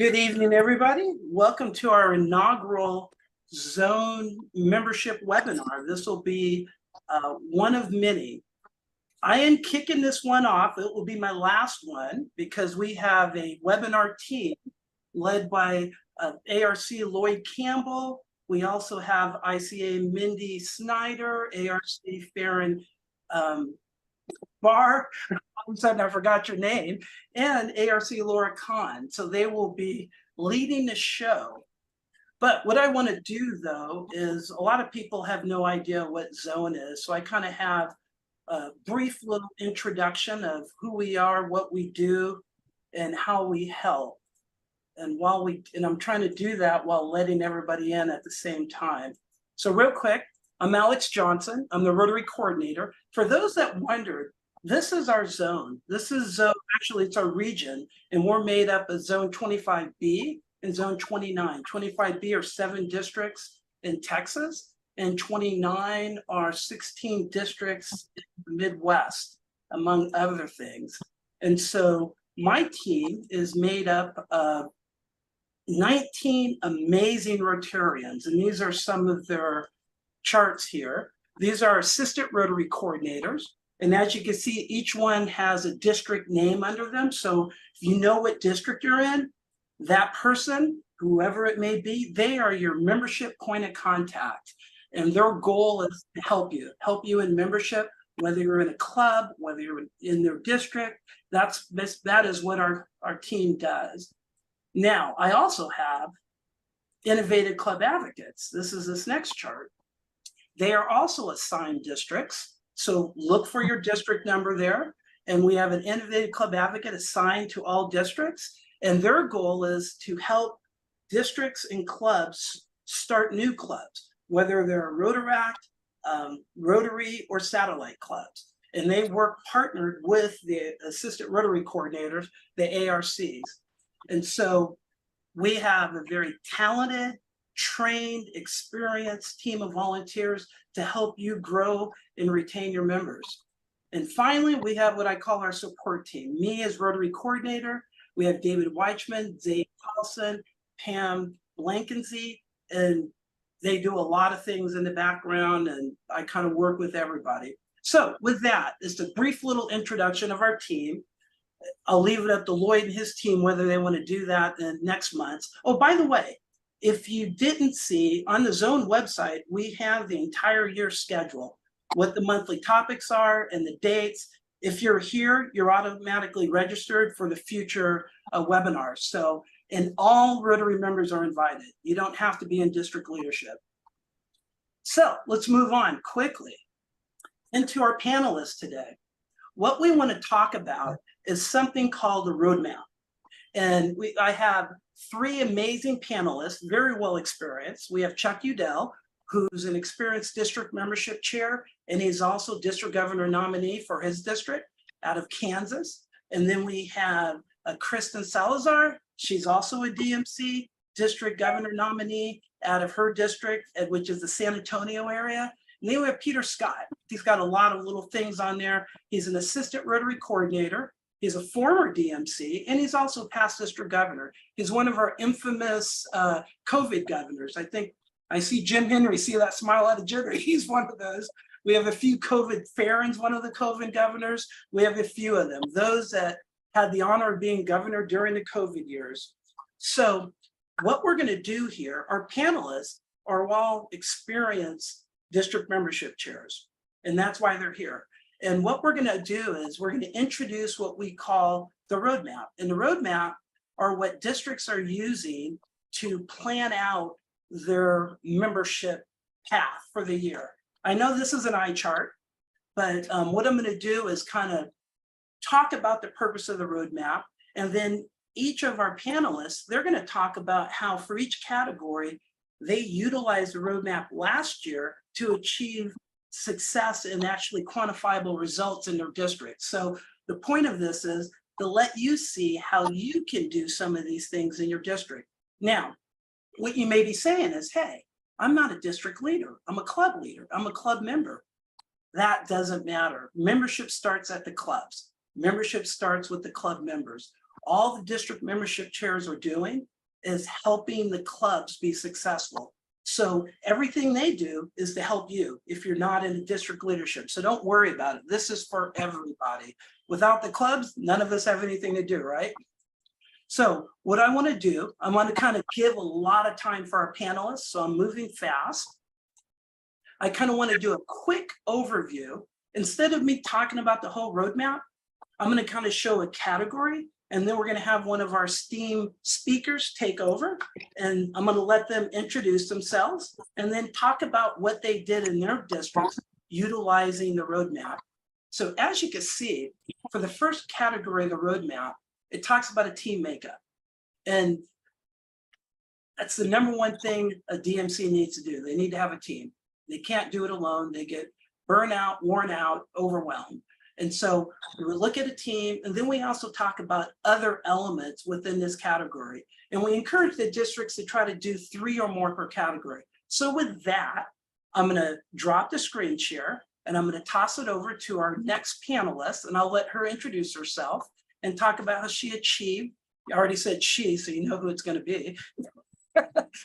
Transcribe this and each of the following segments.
Good evening, everybody. Welcome to our inaugural Zone membership webinar. This will be one of many. I am kicking this one off. It will be my last one because we have a webinar team led by ARC Lloyd Campbell. We also have ICA Mindy Snyder, ARC Farron Barr. All of a sudden I forgot your name, and ARC Laura Kahn. So they will be leading the show. But what I want to do, though, is a lot of people have no idea what Zone is. So I kind of have a brief little introduction of who we are, what we do, and how we help. And I'm trying to do that while letting everybody in at the same time. So real quick, I'm Alex Johnson. I'm the Rotary Coordinator. For those that wondered, this is our zone. This is actually it's our region, and we're made up of Zone 25B and Zone 29. 25B are 7 districts in Texas, and 29 are 16 districts in the Midwest, among other things. And so my team is made up of 19 amazing Rotarians, and these are some of their charts here. These are assistant Rotary coordinators. And as you can see, each one has a district name under them. So if you know what district you're in, that person, whoever it may be, they are your membership point of contact. And their goal is to help you in membership, whether you're in a club, whether you're in their district. That is what our team does. Now, I also have Innovative Club Advocates. This is this next chart. They are also assigned districts. So look for your district number there. And we have an Innovative Club Advocate assigned to all districts. And their goal is to help districts and clubs start new clubs, whether they're Rotaract, Rotary, or satellite clubs. And they work partnered with the assistant Rotary coordinators, the ARCs. And so we have a very talented, trained, experienced team of volunteers to help you grow and retain your members. And finally, we have what I call our support team. Me as Rotary coordinator, we have David Weichman, Dave Paulson, Pam Blankensee, and they do a lot of things in the background, and I kind of work with everybody. So with that, just a brief little introduction of our team. I'll leave it up to Lloyd and his team whether they want to do that next month. Oh, by the way, if you didn't see, on the Zone website, we have the entire year schedule, what the monthly topics are and the dates. If you're here, you're automatically registered for the future webinars. So, and all Rotary members are invited. You don't have to be in district leadership. So let's move on quickly into our panelists today. What we want to talk about is something called the roadmap. And I have 3 amazing panelists, very well experienced. We have Chuck Udell, who's an experienced district membership chair, and he's also district governor nominee for his district out of Kansas. And then we have Kristen Salazar. She's also a DMC district governor nominee out of her district, which is the San Antonio area. And then we have Peter Scott. He's got a lot of little things on there. He's an assistant Rotary coordinator. He's a former DMC, and he's also past district governor. He's one of our infamous COVID governors. I think I see Jim Henry, see that smile out of Jigger. He's one of those. We have a few COVID, Farron's one of the COVID governors. We have a few of them, those that had the honor of being governor during the COVID years. So what we're gonna do here, our panelists are all experienced district membership chairs, and that's why they're here. And what we're going to do is we're going to introduce what we call the roadmap. And the roadmap are what districts are using to plan out their membership path for the year. I know this is an eye chart, but what I'm going to do is kind of talk about the purpose of the roadmap. And then each of our panelists, they're going to talk about how for each category, they utilized the roadmap last year to achieve success and actually quantifiable results in their district. So the point of this is to let you see how you can do some of these things in your district. Now, what you may be saying is, hey, I'm not a district leader. I'm a club leader. I'm a club member. That doesn't matter. Membership starts at the clubs. Membership starts with the club members. all the district membership chairs are doing is helping the clubs be successful. So everything they do is to help you if you're not in district leadership. So don't worry about it. This is for everybody. Without the clubs, none of us have anything to do, right? So what I want to do, I want to kind of give a lot of time for our panelists. So I'm moving fast. I kind of want to do a quick overview. Instead of me talking about the whole roadmap, I'm going to kind of show a category, and then we're going to have one of our STEAM speakers take over, and I'm going to let them introduce themselves and then talk about what they did in their districts utilizing the roadmap. So as you can see, for the first category of the roadmap, it talks about a team makeup. And that's the number one thing a DMC needs to do. They need to have a team. They can't do it alone. They get burnt out, worn out, overwhelmed. And so we look at a team, and then we also talk about other elements within this category. And we encourage the districts to try to do 3 or more per category. So with that, I'm going to drop the screen share, and I'm going to toss it over to our next panelist, and I'll let her introduce herself and talk about how she achieved. I already said she, so you know who it's going to be.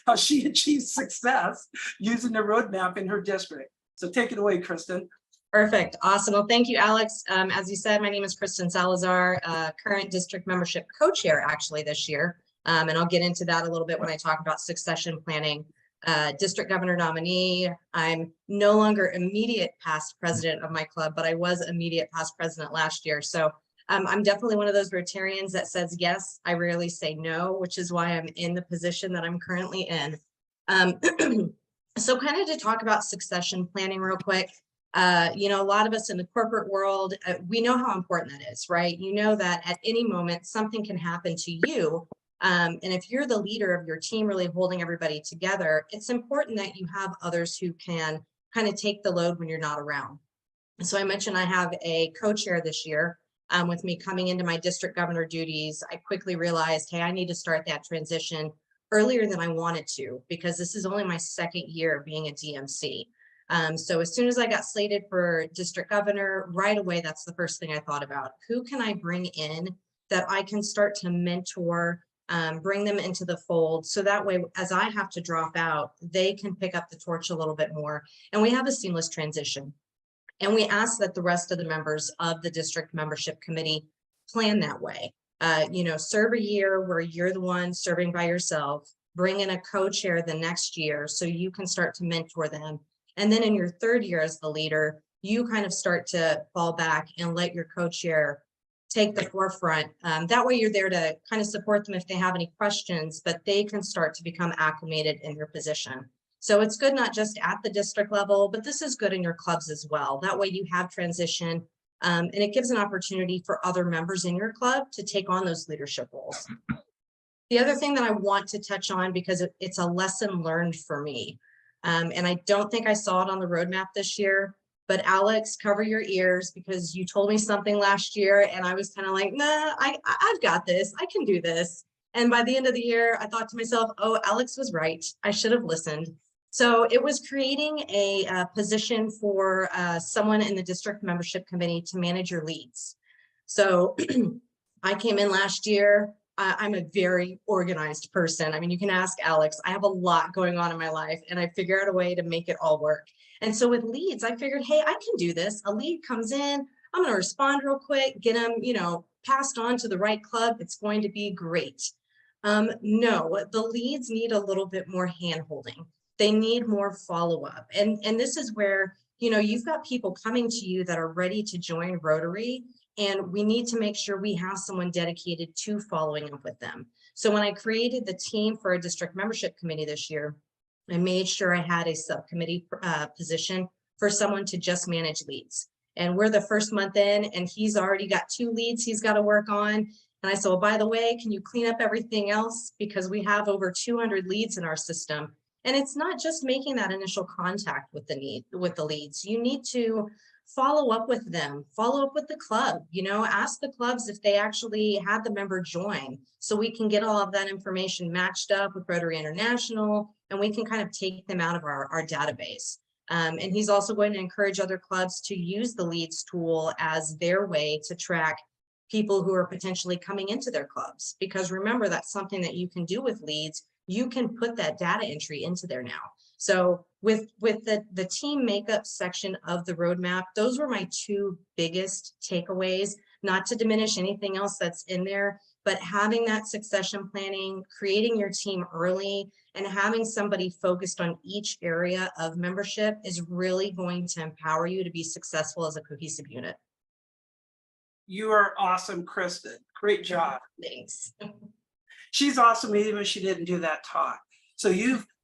How she achieved success using the roadmap in her district. So take it away, Kristen. Perfect. Awesome. Well, thank you, Alex. As you said, my name is Kristen Salazar, current district membership co-chair actually this year. And I'll get into that a little bit when I talk about succession planning. District governor nominee. I'm no longer immediate past president of my club, but I was immediate past president last year. So I'm definitely one of those Rotarians that says yes. I rarely say no, which is why I'm in the position that I'm currently in. So kind of to talk about succession planning real quick. You know, a lot of us in the corporate world, we know how important that is, right? You know that at any moment, something can happen to you. And if you're the leader of your team, really holding everybody together, it's important that you have others who can kind of take the load when you're not around. So I mentioned I have a co-chair this year. With me coming into my district governor duties, I quickly realized, hey, I need to start that transition earlier than I wanted to, because this is only my second year being a DMC. So as soon as I got slated for district governor, right away, that's the first thing I thought about. Who can I bring in that I can start to mentor, bring them into the fold, so that way, as I have to drop out, they can pick up the torch a little bit more, and we have a seamless transition. And we ask that the rest of the members of the district membership committee plan that way. You know, serve a year where you're the one serving by yourself, bring in a co-chair the next year so you can start to mentor them. And then in your third year as the leader, you kind of start to fall back and let your co-chair take the forefront. That way you're there to kind of support them if they have any questions, but they can start to become acclimated in their position. So it's good not just at the district level, but this is good in your clubs as well. That way you have transition, and it gives an opportunity for other members in your club to take on those leadership roles. The other thing that I want to touch on, because it's a lesson learned for me, and I don't think I saw it on the roadmap this year, but Alex, cover your ears, because you told me something last year and I was kind of like, nah, I've got this, I can do this. And by the end of the year, I thought to myself, oh, Alex was right, I should have listened. So it was creating a position for someone in the district membership committee to manage your leads. So I came in last year. I'm a very organized person. I mean, you can ask Alex, I have a lot going on in my life and I figure out a way to make it all work. And so with leads, I figured, hey, I can do this. A lead comes in, I'm going to respond real quick, get them, you know, passed on to the right club. It's going to be great. No, the leads need a little bit more hand-holding. They need more follow-up. And this is where, you know, you've got people coming to you that are ready to join Rotary, and we need to make sure we have someone dedicated to following up with them. So when I created the team for a district membership committee this year, I made sure I had a subcommittee position for someone to just manage leads. And we're the first month in, and he's already got 2 leads he's got to work on. And I said, well, by the way, can you clean up everything else? Because we have over 200 leads in our system. And it's not just making that initial contact with the leads. You need to follow up with them, follow up with the club, you know, ask the clubs if they actually had the member join, so we can get all of that information matched up with Rotary International, and we can kind of take them out of our database. And he's also going to encourage other clubs to use the leads tool as their way to track people who are potentially coming into their clubs. Because remember, that's something that you can do with leads. You can put that data entry into there now. So with the team makeup section of the roadmap, those were my two biggest takeaways, not to diminish anything else that's in there, but having that succession planning, creating your team early, and having somebody focused on each area of membership is really going to empower you to be successful as a cohesive unit. You are awesome, Kristen. Great job. Thanks. She's awesome, even if she didn't do that talk. So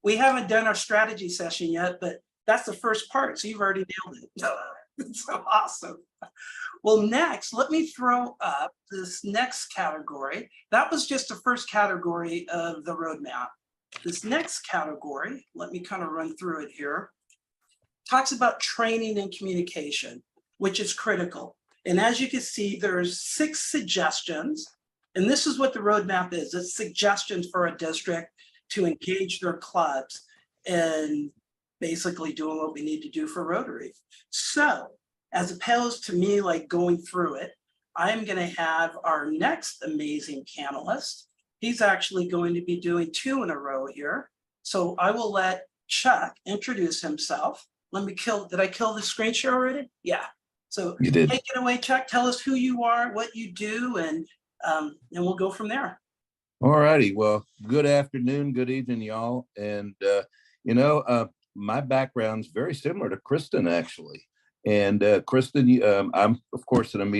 we haven't done our strategy session yet, but that's the first part. So you've already nailed it. It's so awesome. Well, next, let me throw up this next category. That was just the first category of the roadmap. This next category, let me kind of run through it here, talks about training and communication, which is critical. And as you can see, there's 6 suggestions. And this is what the roadmap is. It's suggestions for a district to engage their clubs and basically doing what we need to do for Rotary. So as opposed to me like going through it, I'm going to have our next amazing panelist. He's actually going to be doing 2 in a row here. So I will let Chuck introduce himself. Did I kill the screen share already? Yeah. So You did. take it away, Chuck. Tell us who you are, what you do, and we'll go from there. All righty. Well, good afternoon, good evening, y'all. And, my background's very similar to Kristen, actually. And Kristen, I'm, of course, I'm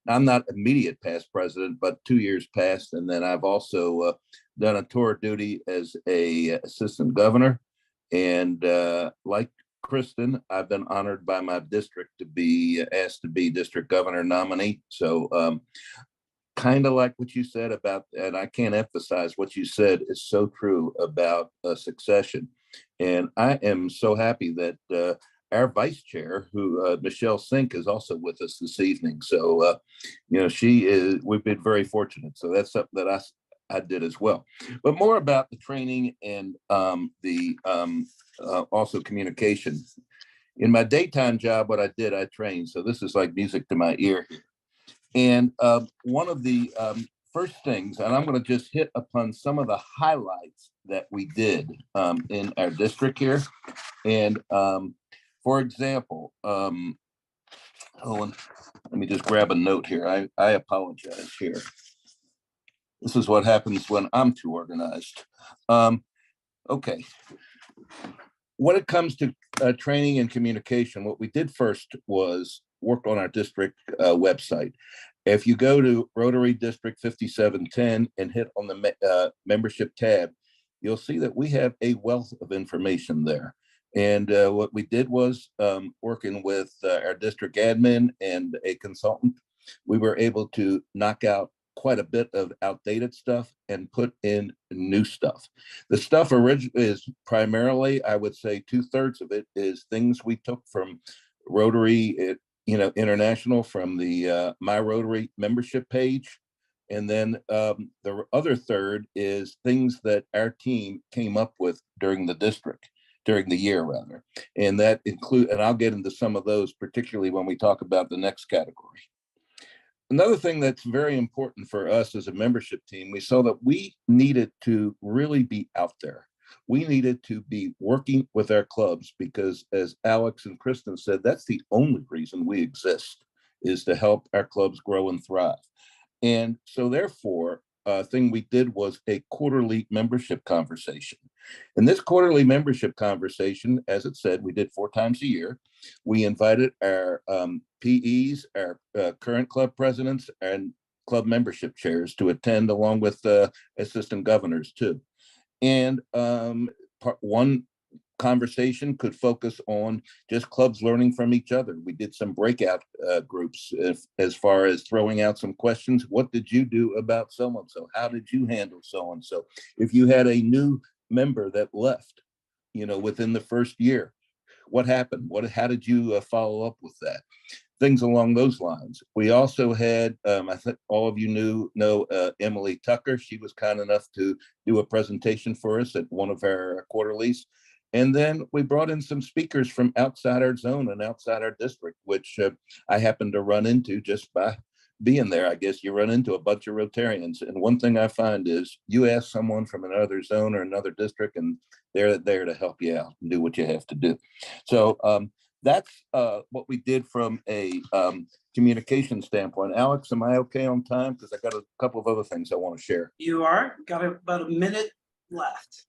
not immediate past president, but 2 years past. And then I've also done a tour of duty as a assistant governor. And like Kristen, I've been honored by my district to be asked to be district governor nominee. So kind of like what you said about, and I can't emphasize what you said is so true about succession. And I am so happy that our vice chair, who Michelle Sink, is also with us this evening. So, we've been very fortunate. So that's something that I did as well. But more about the training and also communication. In my daytime job, what I did, I trained. So this is like music to my ear here. And one of the first things, and I'm going to just hit upon some of the highlights that we did in our district here. And for example, let me just grab a note here. I apologize here. This is what happens when I'm too organized. Okay. When it comes to training and communication, what we did first was work on our district website. If you go to Rotary District 5710 and hit on the membership tab, you'll see that we have a wealth of information there. And what we did was working with our district admin and a consultant, we were able to knock out quite a bit of outdated stuff and put in new stuff. The stuff is primarily, I would say 2/3 of it is things we took from Rotary, International, from the My Rotary membership page. And then the other third is things that our team came up with during the year rather. And that and I'll get into some of those, particularly when we talk about the next category. Another thing that's very important for us as a membership team, we saw that we needed to really be out there. We needed to be working with our clubs because, as Alex and Kristen said, that's the only reason we exist, is to help our clubs grow and thrive. And so therefore, thing we did was a quarterly membership conversation. And this quarterly membership conversation, as it said, we did 4 times a year. We invited our PEs, our current club presidents, and club membership chairs to attend, along with assistant governors too. And one conversation could focus on just clubs learning from each other. We did some breakout groups as far as throwing out some questions. What did you do about so-and-so? How did you handle so-and-so? If you had a new member that left, within the first year, what happened? How did you follow up with that? Things along those lines. We also had, I think all of you know Emily Tucker. She was kind enough to do a presentation for us at one of our quarterlies. And then we brought in some speakers from outside our zone and outside our district, which I happened to run into just by being there, I guess you run into a bunch of Rotarians. And one thing I find is you ask someone from another zone or another district, and they're there to help you out and do what you have to do. So that's what we did from a communication standpoint. Alex, am I okay on time? Because I got a couple of other things I want to share. You are, got about a minute left.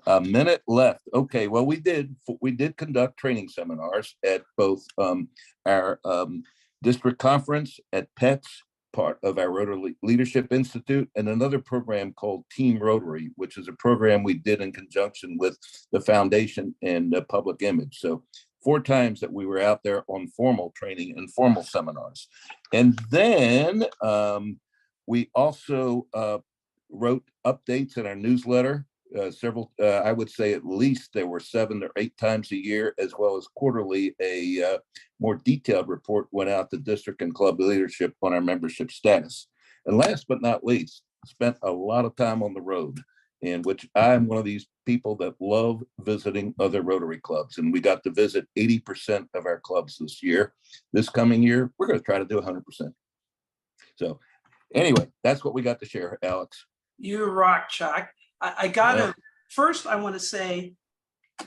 A minute left. Okay, well, we did conduct training seminars at both our district conference at PETS, part of our Rotary Leadership Institute, and another program called Team Rotary, which is a program we did in conjunction with the foundation and Public Image. So 4 times that we were out there on formal training and formal seminars. And then we also wrote updates in our newsletter. Several, I would say at least there were 7 or 8 times a year, as well as quarterly, a more detailed report went out to district and club leadership on our membership status. And last but not least, spent a lot of time on the road, in which I'm one of these people that love visiting other Rotary clubs. And we got to visit 80% of our clubs this year. This coming year, we're going to try to do 100%. So anyway, that's what we got to share, Alex. You rock, Chuck. I gotta, first I want to say,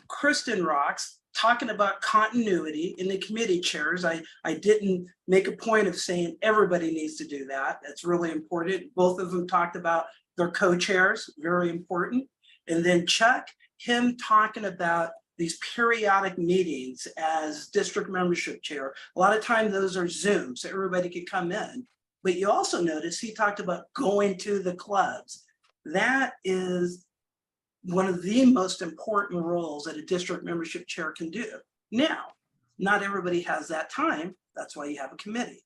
Kristen rocks, talking about continuity in the committee chairs. I didn't make a point of saying everybody needs to do that. That's really important. Both of them talked about their co-chairs, very important. And then Chuck, him talking about these periodic meetings as district membership chair. A lot of times those are Zoom, so everybody could come in. But you also notice he talked about going to the clubs. That is one of the most important roles that a district membership chair can do. Now, not everybody has that time. That's why you have a committee.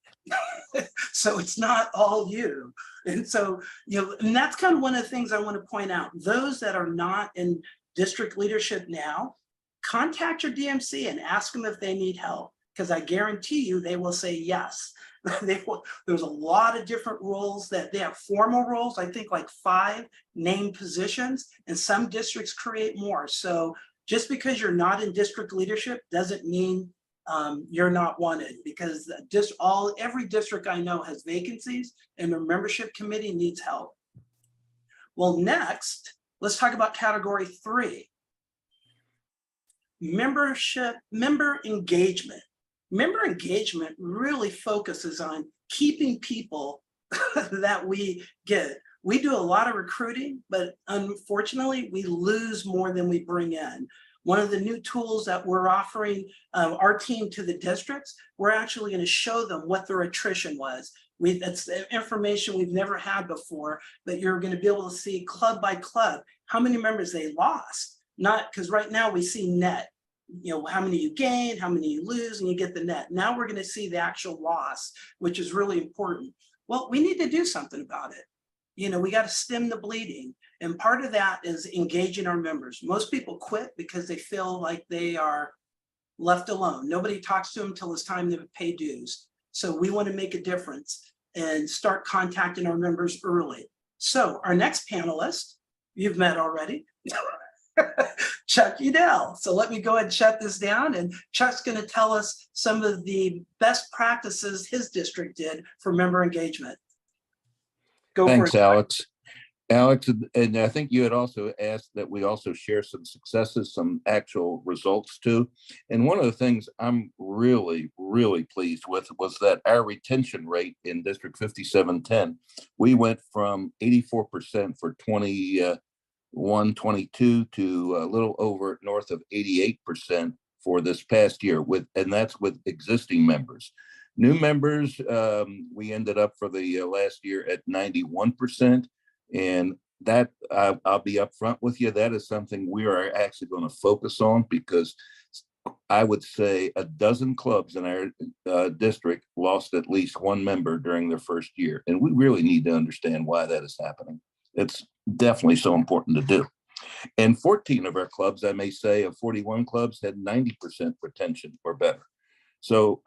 So it's not all you. And so, and that's kind of one of the things I want to point out. Those that are not in district leadership now, contact your DMC and ask them if they need help, because I guarantee you they will say yes. There's a lot of different roles that they have, formal roles, I think like 5 named positions, and some districts create more. So just because you're not in district leadership doesn't mean you're not wanted, because every district I know has vacancies and their membership committee needs help. Well, next, let's talk about category 3. Member engagement. Member engagement really focuses on keeping people that we get. We do a lot of recruiting, but unfortunately, we lose more than we bring in. One of the new tools that we're offering our team to the districts, we're actually going to show them what their attrition was. That's information we've never had before, but you're going to be able to see club by club how many members they lost. Not because right now we see net. How many you gain, how many you lose, and you get the net. Now we're going to see the actual loss, which is really important. Well, we need to do something about it. We got to stem the bleeding. And part of that is engaging our members. Most people quit because they feel like they are left alone. Nobody talks to them until it's time to pay dues. So we want to make a difference and start contacting our members early. So our next panelist, you've met already. Chuck Udell. So let me go ahead and shut this down, and Chuck's going to tell us some of the best practices his district did for member engagement. Thanks, Alex. Alex, and I think you had also asked that we also share some successes, some actual results too. And one of the things I'm really, really pleased with was that our retention rate in District 5710, we went from 84% for 21-22 to a little over north of 88% for this past year, and that's with existing members. New members, we ended up for the last year at 91%, and that I'll be upfront with you. That is something we are actually going to focus on, because I would say a dozen clubs in our district lost at least 1 member during their first year, and we really need to understand why that is happening. It's definitely so important to do. And 14 of our clubs, I may say, of 41 clubs, had 90% retention or better. So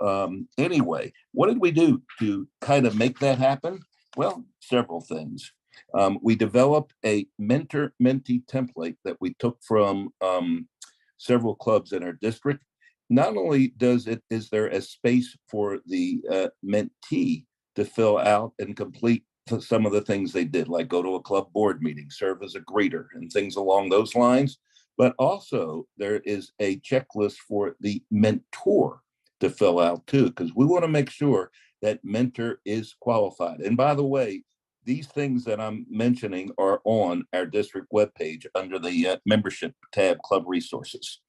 anyway, what did we do to kind of make that happen? Well, several things. We developed a mentor-mentee template that we took from several clubs in our district. Not only is there a space for the mentee to fill out and complete some of the things they did, like go to a club board meeting, serve as a greeter, and things along those lines. But also there is a checklist for the mentor to fill out too, because we want to make sure that mentor is qualified. And by the way, these things that I'm mentioning are on our district webpage under the membership tab, club resources.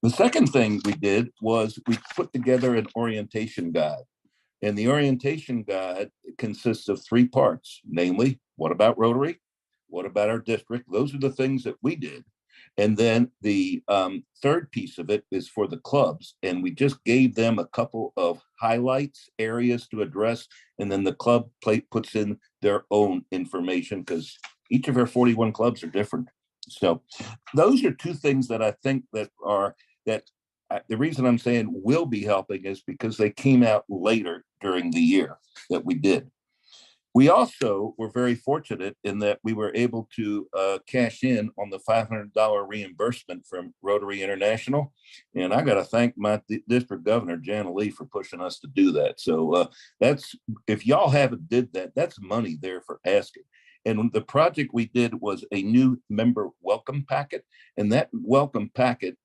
The second thing we did was we put together an orientation guide. And the orientation guide consists of 3 parts, namely, what about Rotary? What about our district? Those are the things that we did. And then the third piece of it is for the clubs. And we just gave them a couple of highlights, areas to address. And then the club puts in their own information because each of our 41 clubs are different. So those are 2 things that I think that are the reason I'm saying will be helping is because they came out later during the year that we did. We also were very fortunate in that we were able to cash in on the $500 reimbursement from Rotary International. And I got to thank my district governor, Jana Lee, for pushing us to do that. So that's, if y'all haven't did that, that's money there for asking. And the project we did was a new member welcome packet. And that welcome packet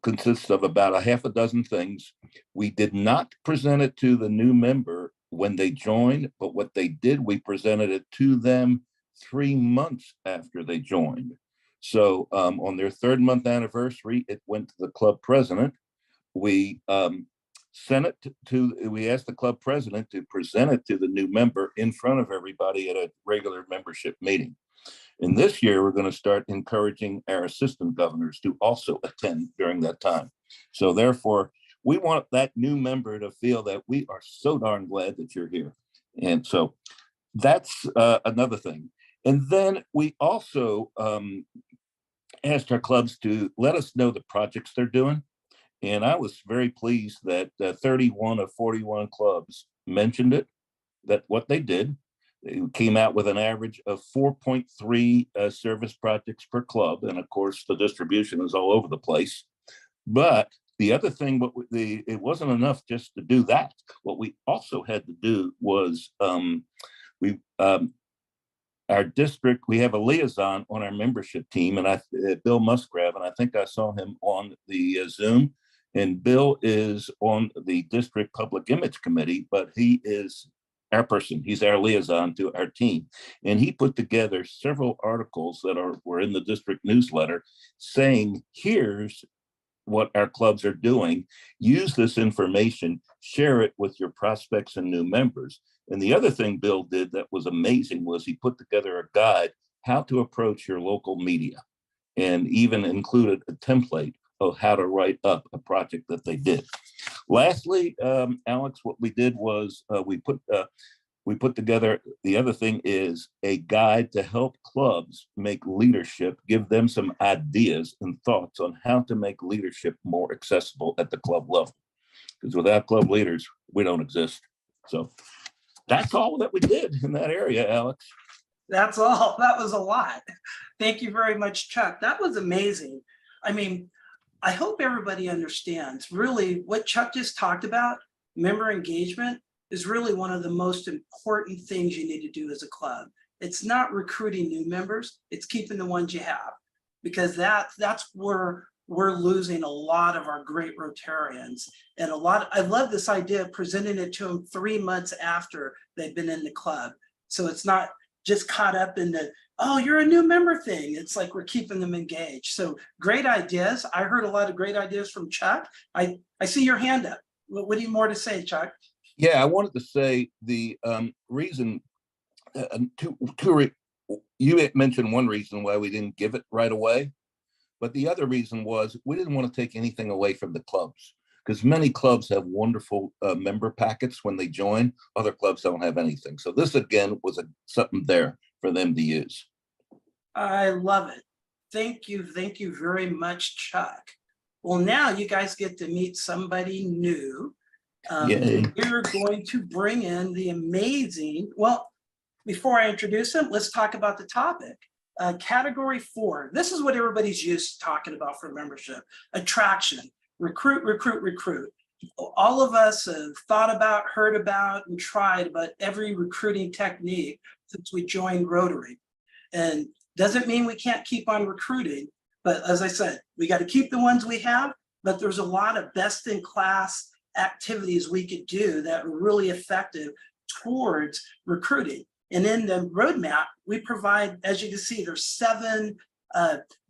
consists of about a half a dozen things. We did not present it to the new member when they joined, but what they did, we presented it to them 3 months after they joined. So on their 3rd month anniversary, it went to the club president. We sent it we asked the club president to present it to the new member in front of everybody at a regular membership meeting. And this year, we're going to start encouraging our assistant governors to also attend during that time. So therefore, we want that new member to feel that we are so darn glad that you're here. And so that's another thing. And then we also asked our clubs to let us know the projects they're doing. And I was very pleased that 31 of 41 clubs mentioned it, that what they did. They came out with an average of 4.3 service projects per club. And of course, the distribution is all over the place. But the other thing, it wasn't enough just to do that. What we also had to do was our district, we have a liaison on our membership team, and Bill Musgrave, and I think I saw him on the Zoom. And Bill is on the district public image committee, but he is our person. He's our liaison to our team. And he put together several articles that were in the district newsletter saying, here's what our clubs are doing. Use this information, share it with your prospects and new members. And the other thing Bill did that was amazing was he put together a guide how to approach your local media, and even included a template of how to write up a project that they did. Lastly, Alex, what we did was we put together, the other thing is a guide to help clubs make leadership, give them some ideas and thoughts on how to make leadership more accessible at the club level. Because without club leaders, we don't exist. So that's all that we did in that area, Alex. That's all. That was a lot. Thank you very much, Chuck. That was amazing. I mean, I hope everybody understands really what Chuck just talked about. Member engagement is really one of the most important things you need to do as a club. It's not recruiting new members, it's keeping the ones you have, because that's where we're losing a lot of our great Rotarians. And I love this idea of presenting it to them 3 months after they've been in the club. So it's not just caught up in the, oh, you're a new member thing. It's like we're keeping them engaged. So great ideas. I heard a lot of great ideas from Chuck. I see your hand up. What do you more to say, Chuck? Yeah, I wanted to say the reason, you had mentioned one reason why we didn't give it right away, but the other reason was we didn't want to take anything away from the clubs, because many clubs have wonderful member packets when they join. Other clubs don't have anything. So this, again, was something there for them to use. I love it. Thank you very much, Chuck. Well, now you guys get to meet somebody new. We're going to bring in the amazing, well, before I introduce him, let's talk about the topic. Category 4. This is what everybody's used to talking about for membership. Attraction, recruit, recruit, recruit. all of us have thought about, heard about, and tried about every recruiting technique since we joined Rotary. And doesn't mean we can't keep on recruiting, but as I said, we got to keep the ones we have, but there's a lot of best in class activities we could do that are really effective towards recruiting. And in the roadmap, we provide, as you can see, there's 7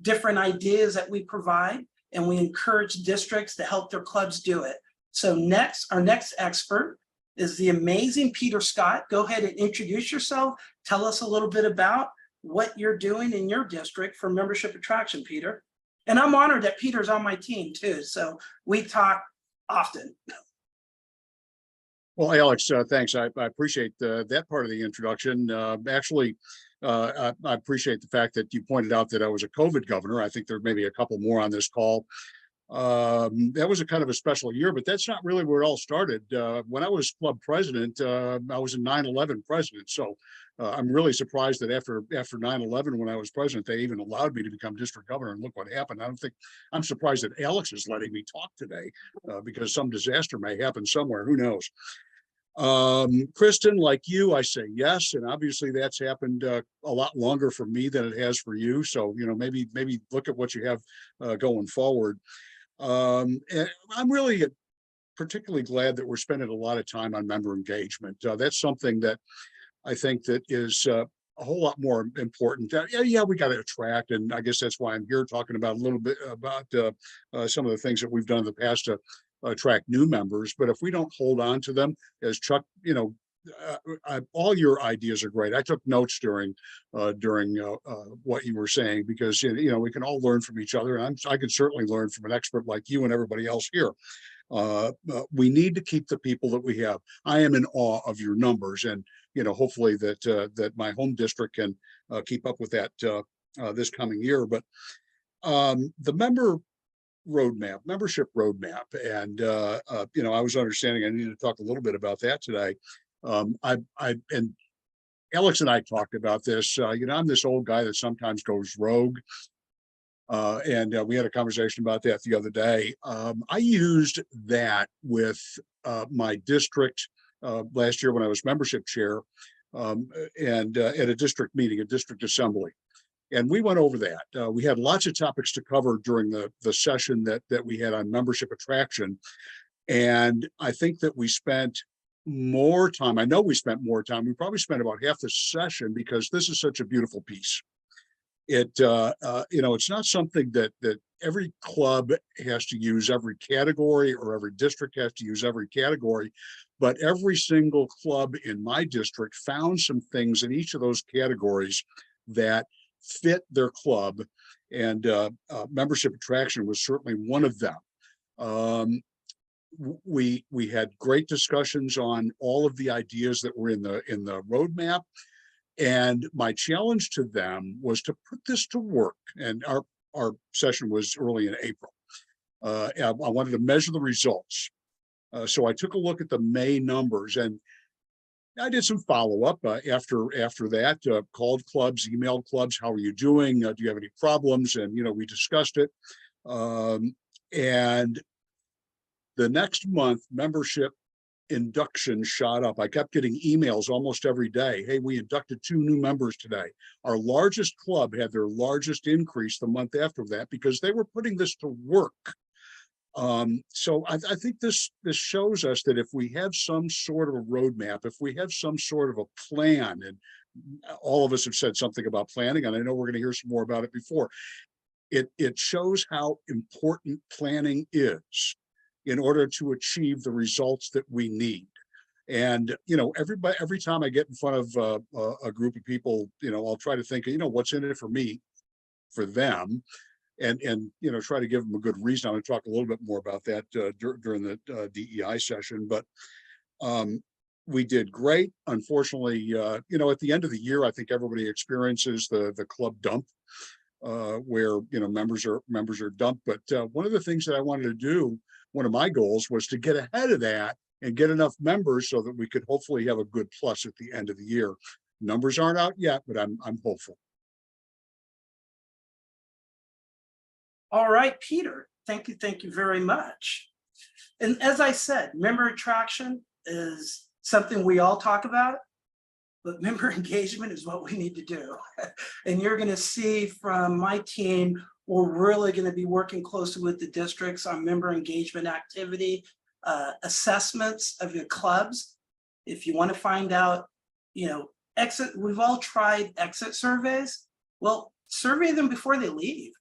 different ideas that we provide, and we encourage districts to help their clubs do it. So next, our next expert is the amazing Peter Scott. Go ahead and introduce yourself. Tell us a little bit about what you're doing in your district for membership attraction, Peter. And I'm honored that Peter's on my team too, so we talk often. Well, Alex, thanks. I appreciate that part of the introduction. Actually, I appreciate the fact that you pointed out that I was a COVID governor. I think there may be a couple more on this call. That was a kind of a special year, but that's not really where it all started. When I was club president, I was a 9/11 president. So I'm really surprised that after 9/11, when I was president, they even allowed me to become district governor. And look what happened. I'm surprised that Alex is letting me talk today because some disaster may happen somewhere. Who knows? Kristen, like you, I say yes, and obviously that's happened a lot longer for me than it has for you. So maybe look at what you have going forward. And I'm really particularly glad that we're spending a lot of time on member engagement. That's something that I think that is a whole lot more important. Yeah, we got to attract, and I guess that's why I'm here talking about a little bit about some of the things that we've done in the past to attract new members. But if we don't hold on to them, as Chuck, all your ideas are great. I took notes during what you were saying, because we can all learn from each other, and I can certainly learn from an expert like you and everybody else here. We need to keep the people that we have. I am in awe of your numbers, and hopefully that my home district can keep up with that this coming year. But the membership roadmap, and I was understanding I needed to talk a little bit about that today. And Alex and I talked about this. I'm this old guy that sometimes goes rogue. And we had a conversation about that the other day. I used that with my district last year when I was membership chair, and at a district meeting, a district assembly. And we went over that. We had lots of topics to cover during the session that we had on membership attraction. And I think that we spent more time. I know we spent more time. We probably spent about half the session, because this is such a beautiful piece. It's not something that every club has to use every category, or every district has to use every category, but every single club in my district found some things in each of those categories that fit their club, and membership attraction was certainly one of them. We had great discussions on all of the ideas that were in the roadmap. And my challenge to them was to put this to work. And our session was early in April. I wanted to measure the results. So I took a look at the May numbers, and I did some follow-up after that, called clubs, emailed clubs. How are you doing? Do you have any problems? And, we discussed it. And the next month, membership induction shot up. I kept getting emails almost every day. Hey, we inducted 2 new members today. Our largest club had their largest increase the month after that, because they were putting this to work. So I think this shows us that if we have some sort of a roadmap, if we have some sort of a plan, and all of us have said something about planning, and I know we're going to hear some more about it before, it shows how important planning is in order to achieve the results that we need. And, every time I get in front of a group of people, I'll try to think, what's in it for me, for them, and try to give them a good reason. I'm going to talk a little bit more about that during the DEI session, but we did great. Unfortunately, at the end of the year, I think everybody experiences the club dump, where, members are dumped. But one of the things that I wanted to do, one of my goals, was to get ahead of that and get enough members so that we could hopefully have a good plus at the end of the year. Numbers aren't out yet, but I'm hopeful. All right, Peter, thank you very much. And as I said, member attraction is something we all talk about, but member engagement is what we need to do. And you're gonna see from my team, we're really gonna be working closely with the districts on member engagement activity, assessments of your clubs. If you wanna find out, exit, we've all tried exit surveys. Well, survey them before they leave.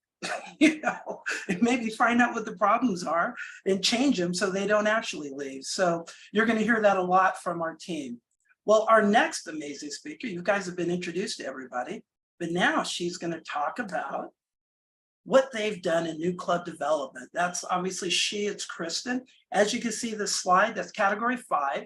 And maybe find out what the problems are and change them so they don't actually leave. So you're going to hear that a lot from our team. Well, our next amazing speaker, you guys have been introduced to everybody, but now she's going to talk about what they've done in new club development. That's obviously it's Kristen. As you can see the slide, that's category 5.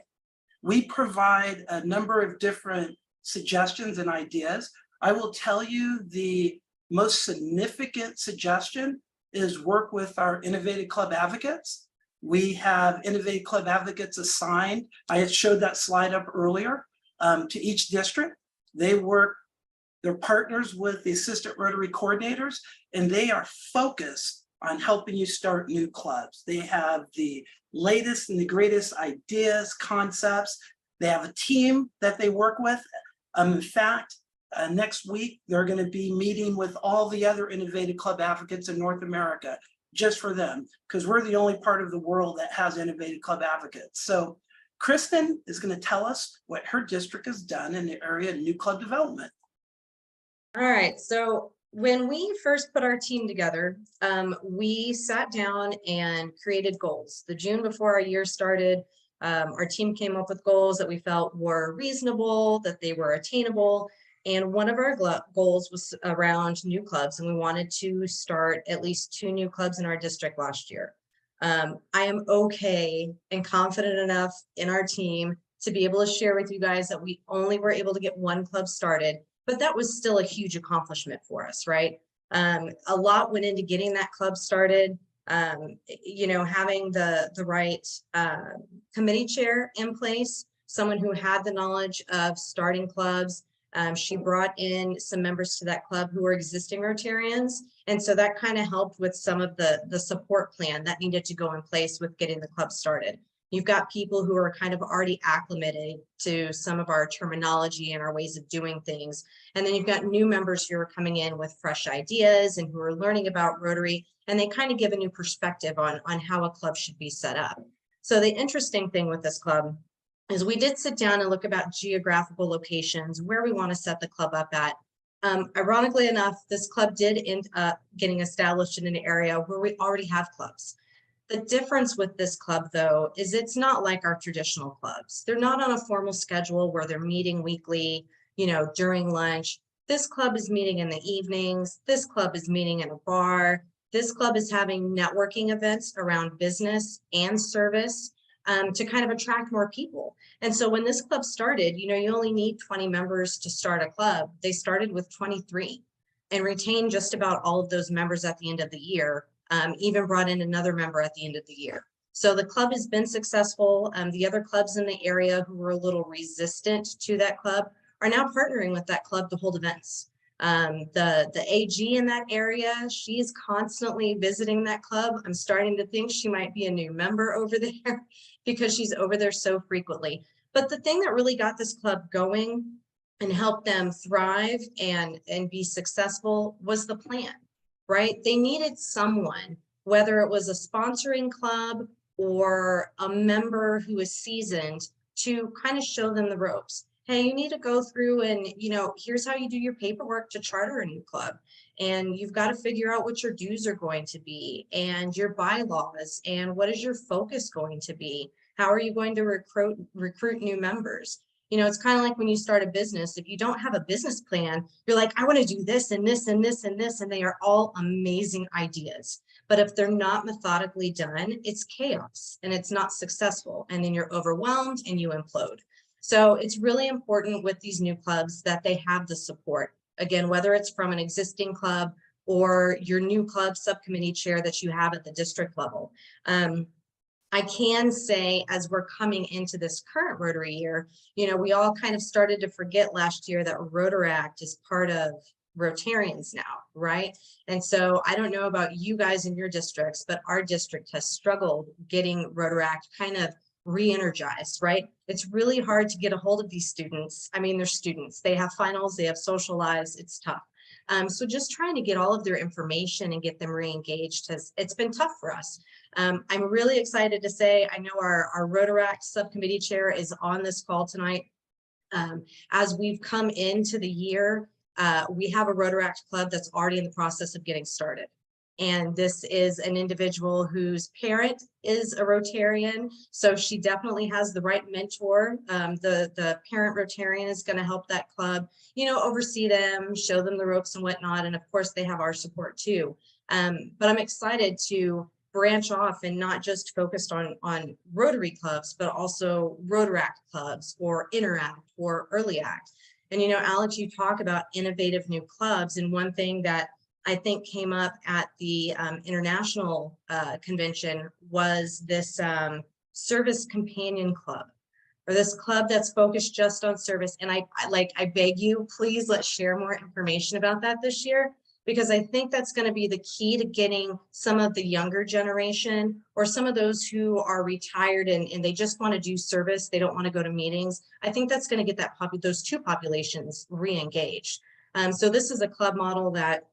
We provide a number of different suggestions and ideas. I will tell you the most significant suggestion is work with our Innovative Club Advocates. We have Innovative Club Advocates assigned. I had showed that slide up earlier to each district. They're partners with the Assistant Rotary Coordinators, and they are focused on helping you start new clubs. They have the latest and the greatest ideas, concepts. They have a team that they work with. In fact, next week, they're going to be meeting with all the other Innovative Club Advocates in North America, just for them, because we're the only part of the world that has Innovative Club Advocates. So Kristen is going to tell us what her district has done in the area of new club development. All right, so when we first put our team together, we sat down and created goals. The June before our year started, our team came up with goals that we felt were reasonable, that they were attainable. And one of our goals was around new clubs, and we wanted to start at least 2 new clubs in our district last year. I am okay and confident enough in our team to be able to share with you guys that we only were able to get 1 club started, but that was still a huge accomplishment for us, right? A lot went into getting that club started. Having the right committee chair in place, someone who had the knowledge of starting clubs. She brought in some members to that club who were existing Rotarians. And so that kind of helped with some of the support plan that needed to go in place with getting the club started. You've got people who are kind of already acclimated to some of our terminology and our ways of doing things. And then you've got new members who are coming in with fresh ideas and who are learning about Rotary, and they kind of give a new perspective on how a club should be set up. So the interesting thing with this club is we did sit down and look about geographical locations, where we want to set the club up at. Ironically enough, this club did end up getting established in an area where we already have clubs. The difference with this club, though, is it's not like our traditional clubs. They're not on a formal schedule where they're meeting weekly, during lunch. This club is meeting in the evenings. This club is meeting in a bar. This club is having networking events around business and service to kind of attract more people. And so when this club started, you only need 20 members to start a club. They started with 23 and retained just about all of those members at the end of the year, even brought in another member at the end of the year. So the club has been successful. The other clubs in the area who were a little resistant to that club are now partnering with that club to hold events. The AG in that area, she's constantly visiting that club. I'm starting to think she might be a new member over there because she's over there so frequently. But the thing that really got this club going and helped them thrive and be successful was the plan, right? They needed someone, whether it was a sponsoring club or a member who is seasoned, to kind of show them the ropes. Hey, you need to go through and, here's how you do your paperwork to charter a new club. And you've got to figure out what your dues are going to be and your bylaws and what is your focus going to be? How are you going to recruit new members? It's kind of like when you start a business. If you don't have a business plan, you're like, I want to do this and this and this and this, and they are all amazing ideas. But if they're not methodically done, it's chaos and it's not successful. And then you're overwhelmed and you implode. So it's really important with these new clubs that they have the support. Again, whether it's from an existing club or your new club subcommittee chair that you have at the district level. I can say, as we're coming into this current Rotary year, we all kind of started to forget last year that Rotaract is part of Rotarians now, right? And so I don't know about you guys in your districts, but our district has struggled getting Rotaract kind of re-energized, right? It's really hard to get a hold of these students. I mean, they're students, they have finals, they have social lives, it's tough. So just trying to get all of their information and get them re-engaged it's been tough for us. I'm really excited to say, I know our Rotaract subcommittee chair is on this call tonight. As we've come into the year, we have a Rotaract club that's already in the process of getting started. And this is an individual whose parent is a Rotarian. So she definitely has the right mentor. The parent Rotarian is going to help that club, you know, oversee them, show them the ropes and whatnot. And of course, they have our support too. But I'm excited to branch off and not just focused on Rotary clubs, but also Rotaract clubs or Interact or Early Act. And, you know, Alex, you talk about innovative new clubs. And one thing that I think came up at the international convention was this service companion club, or this club that's focused just on service. And I beg you, please let's share more information about that this year, because I think that's going to be the key to getting some of the younger generation or some of those who are retired and they just want to do service. They don't want to go to meetings. I think that's going to get those two populations re-engaged. So this is a club model that,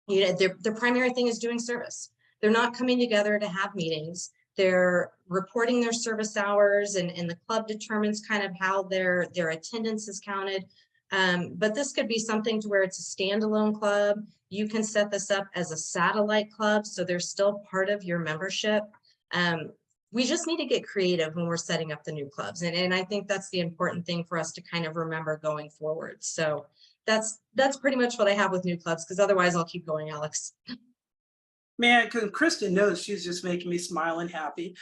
you know, their primary thing is doing service. They're not coming together to have meetings. They're reporting their service hours and the club determines kind of how their attendance is counted. But this could be something to where it's a standalone club. You can set this up as a satellite club, so they're still part of your membership. We just need to get creative when we're setting up the new clubs. And I think that's the important thing for us to kind of remember going forward. So that's pretty much what I have with new clubs, because otherwise I'll keep going, Alex. Man, because Kristen knows she's just making me smile and happy.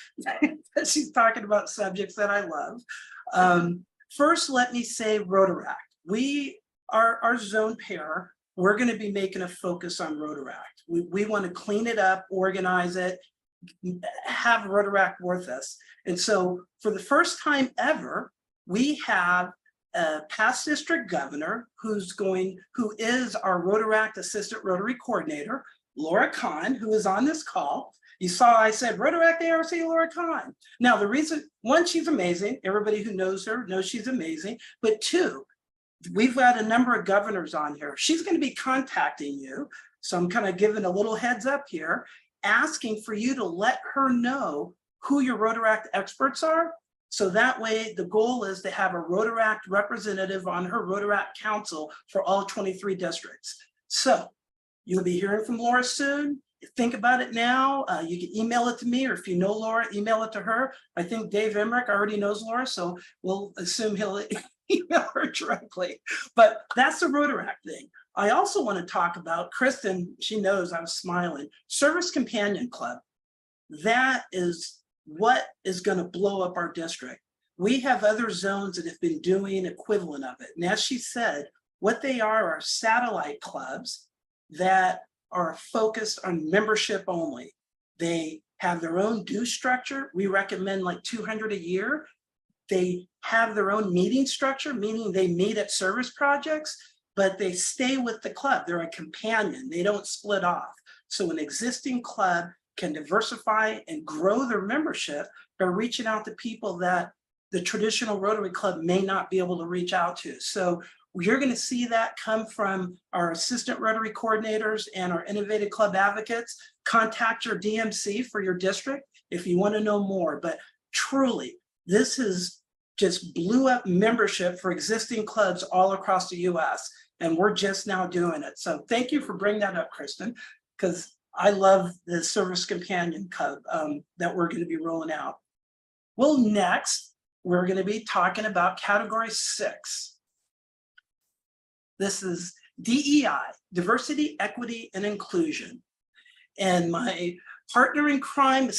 She's talking about subjects that I love. First, let me say Rotaract. We are our zone pair. We're going to be making a focus on Rotaract. We want to clean it up, organize it, have Rotaract with us. And so for the first time ever, we have a past district governor who is our Rotaract Assistant Rotary Coordinator, Laura Kahn, who is on this call. You saw I said Rotaract ARC Laura Kahn. Now the reason, one, she's amazing. Everybody who knows her knows she's amazing. But two, we've got a number of governors on here. She's going to be contacting you. So I'm kind of giving a little heads up here, asking for you to let her know who your Rotaract experts are. So that way the goal is to have a Rotaract representative on her Rotaract council for all 23 districts. So you'll be hearing from Laura soon. Think about it now. You can email it to me, or if you know Laura, email it to her. I think Dave Emmerich already knows Laura, so we'll assume he'll email her directly. But that's the Rotaract thing. I also want to talk about, Kristen, she knows I'm smiling, Service Companion Club. That is what is going to blow up our district. We have other zones that have been doing equivalent of it. And as she said, what they are satellite clubs that are focused on membership only. They have their own due structure. We recommend like $200 a year. They have their own meeting structure, meaning they meet at service projects, but they stay with the club. They're a companion. They don't split off. So an existing club can diversify and grow their membership by reaching out to people that the traditional Rotary Club may not be able to reach out to. So you're going to see that come from our assistant Rotary coordinators and our innovative club advocates. Contact your DMC for your district if you want to know more. But truly, this is just blew up membership for existing clubs all across the US. And we're just now doing it. So thank you for bringing that up, Kristen, because I love the Service Companion Club that we're going to be rolling out. Well, next, we're going to be talking about Category 6. This is DEI, Diversity, Equity, and Inclusion. And my partner in crime,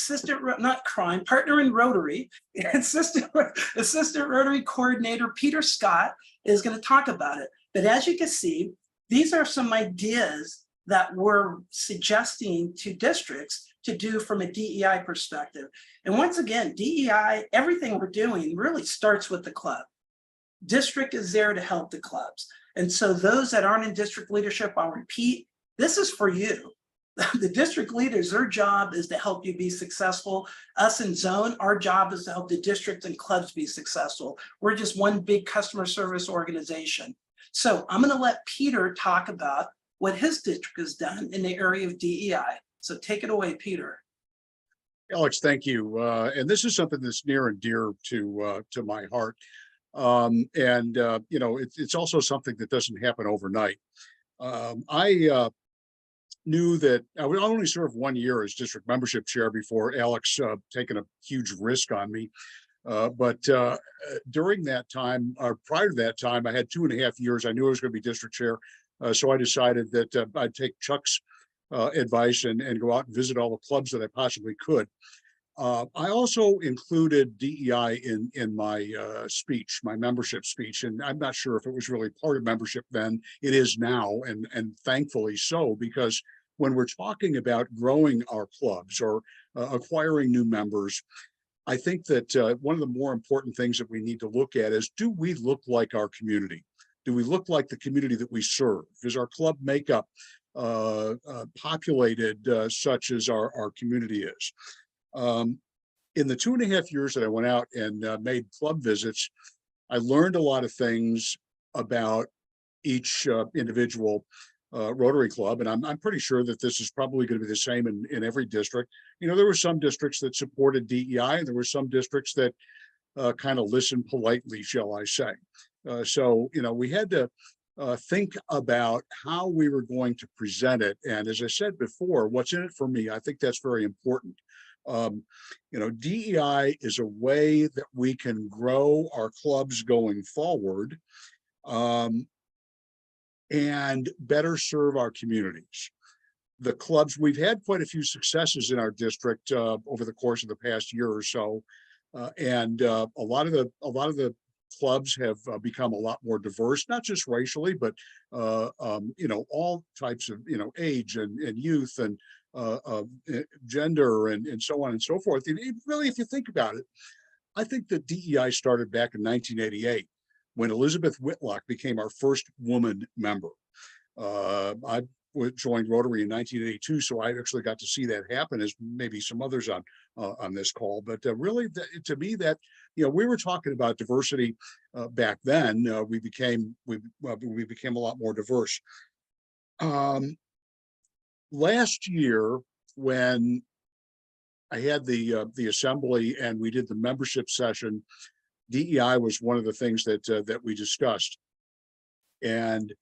partner in Rotary, assistant Rotary Coordinator, Peter Scott, is going to talk about it. But as you can see, these are some ideas that we're suggesting to districts to do from a DEI perspective. And once again, DEI, everything we're doing really starts with the club. District is there to help the clubs. And so those that aren't in district leadership, I'll repeat, this is for you. The district leaders, their job is to help you be successful. Us in zone, our job is to help the district and clubs be successful. We're just one big customer service organization. So I'm going to let Peter talk about what his district has done in the area of DEI. So take it away, Peter. Alex, thank you. And this is something that's near and dear to my heart. You know, it's also something that doesn't happen overnight. I knew that I would only serve 1 year as district membership chair before Alex taking a huge risk on me. During that time, or prior to that time, I had 2.5 years. I knew I was going to be district chair. So I decided that I'd take Chuck's advice and go out and visit all the clubs that I possibly could. I also included DEI in my speech, my membership speech, and I'm not sure if it was really part of membership then. It is now, and thankfully so, because when we're talking about growing our clubs or acquiring new members, I think that one of the more important things that we need to look at is, do we look like our community? Do we look like the community that we serve? Is our club makeup populated such as our community is? In the 2.5 years that I went out and made club visits, I learned a lot of things about each individual Rotary Club, and I'm pretty sure that this is probably going to be the same in every district. You know, there were some districts that supported DEI, and there were some districts that kind of listened politely, shall I say. So, you know, we had to think about how we were going to present it. And as I said before, what's in it for me, I think that's very important. You know, DEI is a way that we can grow our clubs going forward and better serve our communities. The clubs, we've had quite a few successes in our district over the course of the past year or so. A lot of the clubs have become a lot more diverse, not just racially, but you know, all types of, you know, age and youth and gender and so on and so forth. And really, if you think about it, I think that DEI started back in 1988 when Elizabeth Whitlock became our first woman member. I joined Rotary in 1982, so I actually got to see that happen, as maybe some others on this call. But really, to me, that, you know, we were talking about diversity back then. We became a lot more diverse. Last year, when I had the assembly and we did the membership session, DEI was one of the things that we discussed. And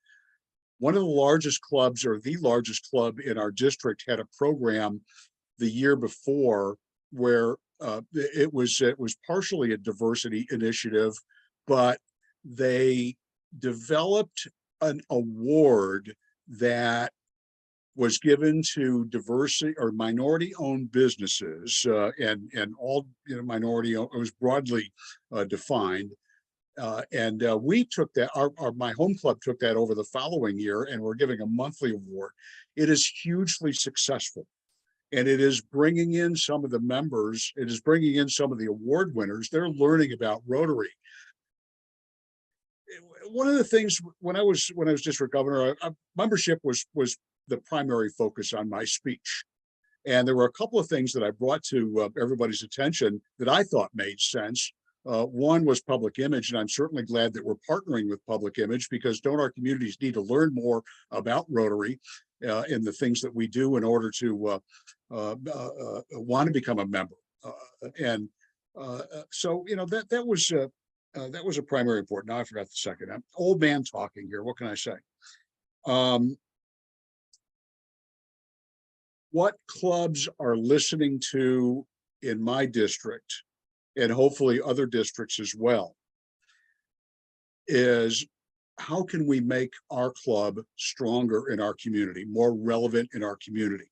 one of the largest clubs, or the largest club in our district, had a program the year before where it was partially a diversity initiative, but they developed an award that was given to diversity or minority-owned businesses, and all, you know, minority, it was broadly defined. We took that, my home club took that over the following year, and we're giving a monthly award. It is hugely successful, and it is bringing in some of the members. It is bringing in some of the award winners. They're learning about Rotary. One of the things when I was district governor, membership was the primary focus on my speech. And there were a couple of things that I brought to everybody's attention that I thought made sense. One was public image, and I'm certainly glad that we're partnering with public image, because don't our communities need to learn more about Rotary and the things that we do in order to want to become a member. So, you know, that was a primary important. Now I forgot the second. I'm old man talking here. What can I say? What clubs are listening to in my district, and hopefully other districts as well, is how can we make our club stronger in our community, more relevant in our community?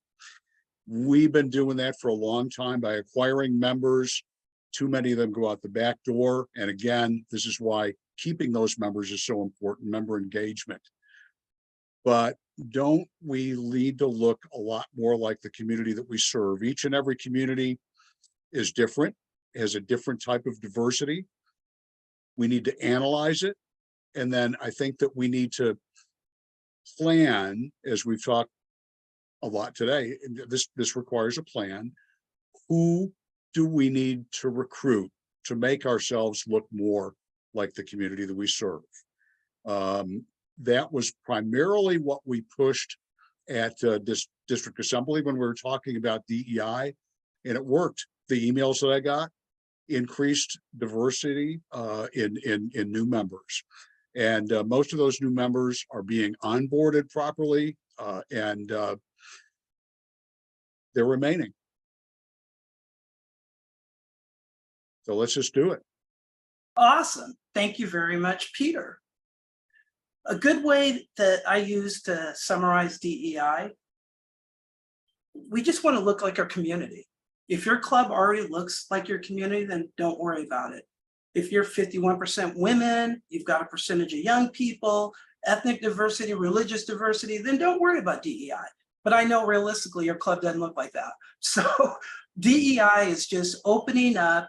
We've been doing that for a long time by acquiring members. Too many of them go out the back door. And again, this is why keeping those members is so important, member engagement. But don't we need to look a lot more like the community that we serve? Each and every community is different, has a different type of diversity. We need to analyze it. And then I think that we need to plan, as we've talked a lot today. This requires a plan. Who do we need to recruit to make ourselves look more like the community that we serve? That was primarily what we pushed at this district assembly when we were talking about DEI, and it worked. The emails that I got increased diversity in new members, and most of those new members are being onboarded properly, and they're remaining. So let's just do it. Awesome. Thank you very much, Peter. A good way that I use to summarize DEI, we just want to look like our community. If your club already looks like your community, then don't worry about it. If you're 51% women, you've got a percentage of young people, ethnic diversity, religious diversity, then don't worry about DEI. But I know realistically your club doesn't look like that. So DEI is just opening up